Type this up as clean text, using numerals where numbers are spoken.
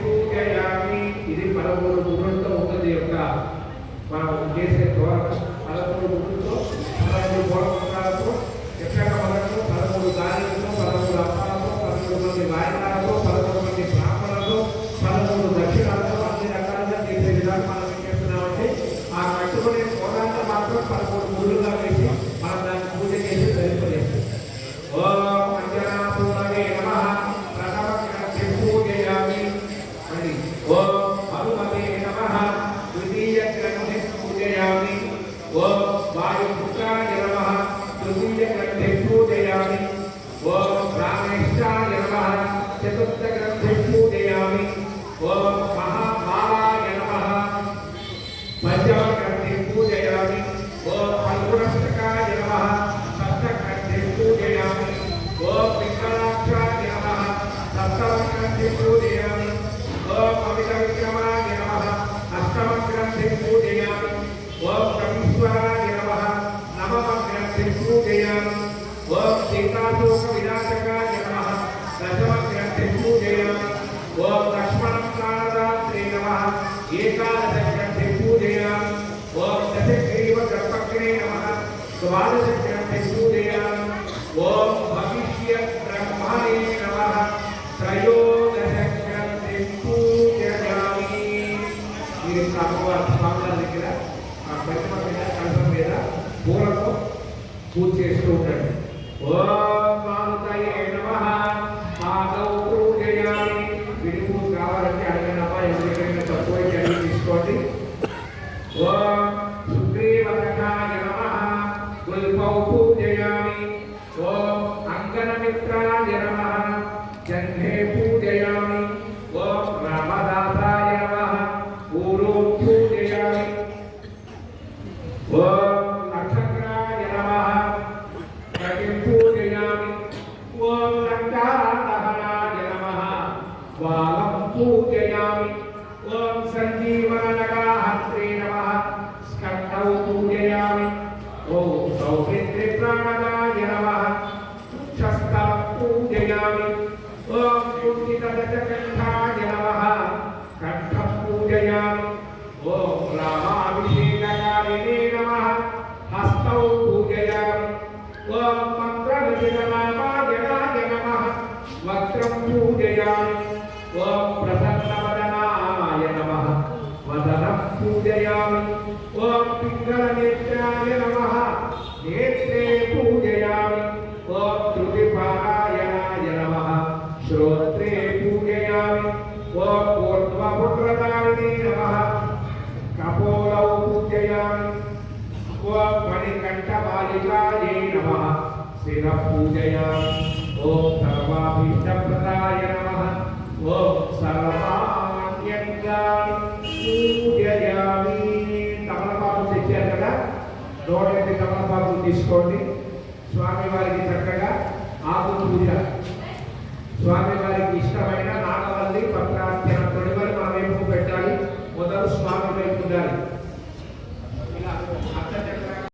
పూజయామి. ఇది 13 గుర్రంతో ఉంటుంది యొక్క మనం చేసే తోరణ. 13 గుర్రంతో 13 గోడలతో ఎక్కడ మనకు 13 గాలితో 13 అప్పాలతో 13 మంది వాయినాలతో 13 మంది బ్రాహ్మణులతో 13 దక్షిణాలతో అన్ని రకాలుగా చేసే విధానం మనం ఏం చేస్తున్నామంటే ఆ కట్టుకునే తోరాన్ని మాత్రం 13 గుళ్ళుగా వేసి మనం దాన్ని పూజ చేసి ధరింపజేస్తాం. ఓం అంజనాపూర్ణమే నమః. ప్రథమ గ్రంథి పూజయామి. మళ్ళీ ఓం హనుమతే నమః. ద్వితీయ గ్రంథి పూజయామి. ఓం వాయుపుత్రాయ నమః. తృతీయ గ్రంథి పూజయామి. ఓం రామేశాయ నమః. చతుర్థ గ్రంథి పూజయామి. ఓం మహామాలాయ నమః. పంచమ గ్రంథి పూజయామి. ఓం ఫల్గుణష్టకాయ నమః. సప్త గ్రంథి పూజయామి. ఓం విఘ్నాక్షాయ నమః. సప్తమ గ్రంథి పూజయామి. ఓం అమిత విక్రమాయ నమః. అష్టమ గ్రంథి పూజయామి. ఓం కవీశ్వరాయ నమః. నవమ గ్రంథి పూజయామి. ఓం సీతాశోక వినాశకాయ నమః. దశమ గ్రంథి పూజయామి. ఓం లక్ష్మణం ప్రాణదాత్రే నమః. ఏకాదశ గ్రంథి పూజయామి. ఓం దశగ్రీవ గర్భగ్నే నమః. ద్వాదశ గ్రంథి పూజయామి. ఓం భవిష్య బ్రహ్మణే నమః. త్రయోదశ గ్రంథి పూజయామి. మీరు స్వామివారి దగ్గర ఆ ప్రతిమ మీద కలసం మీద పూలతో పూజ చేస్తూ ఉండండి. ఓం మారుతయే నమః. పాదౌ పూజయామి. విడి పూజ కావాలంటే అడగనమ్మా, ఎవరికైనా తక్కువ అడిగి తీసుకోండి. ఓం సుగ్రీవకథాయ నమః. గుల్పౌ పూజయామి. ఓం అంగనమిత్రాయ నమః. జంఘే పూజయామి. ఓం రామదాసాయ నమః. ఊరూ పూజయామి. ఓం నక్షత్రాయ నమః. ప్రతిం పూజయామి. ఓం లంకాదహనాయ నమః. వాలం పూజయామి. ఓం సంజీవననగాహత్రే నమః. స్కందౌ పూజయామి. ఓం సౌమిత్రి ప్రాణదాయ నమః. శస్తం పూజయామి. ఓం కుంఠితదశకంఠాయ నమః. కంఠం పూజయామి. ఓం రామాభిషేకకారిణే నమః. హస్తౌ పూజయామి. ఓం మంత్రవిజయనామాయ నమః. వక్త్రం పూజయామి. ఓం ప్రసన్నవదనాయ నమః. వదనం పూజయామి. ఓం పింగళనేత్రాయ నమః. నేత్రే పూజయామి. ఓం ధృతిపారాయణాయ నమః. శ్రోత్రే పూజయామి. ఓం ఊర్ధ్వపుత్రధారిణే నమః. కపోలౌ పూజయామి. ఓం మణికంఠబాలికాయై నమః. శిరః పూజయామి. ఓం సర్వాభీష్టప్రదాయ నమః. ఓం సర్వాణ్యంగాని పూజయామి. తమలపాకు తెచ్చారు కదా, 108 తమలపాకులు తీసుకోండి. స్వామివారికి చక్కగా ఆకు పూజ, స్వామివారికి ఇష్టమైన నాగవల్లి పత్రార్చన తొడిమని మన వైపు పెట్టాలి. మొదలు స్వామి వైపు ఉండాలి.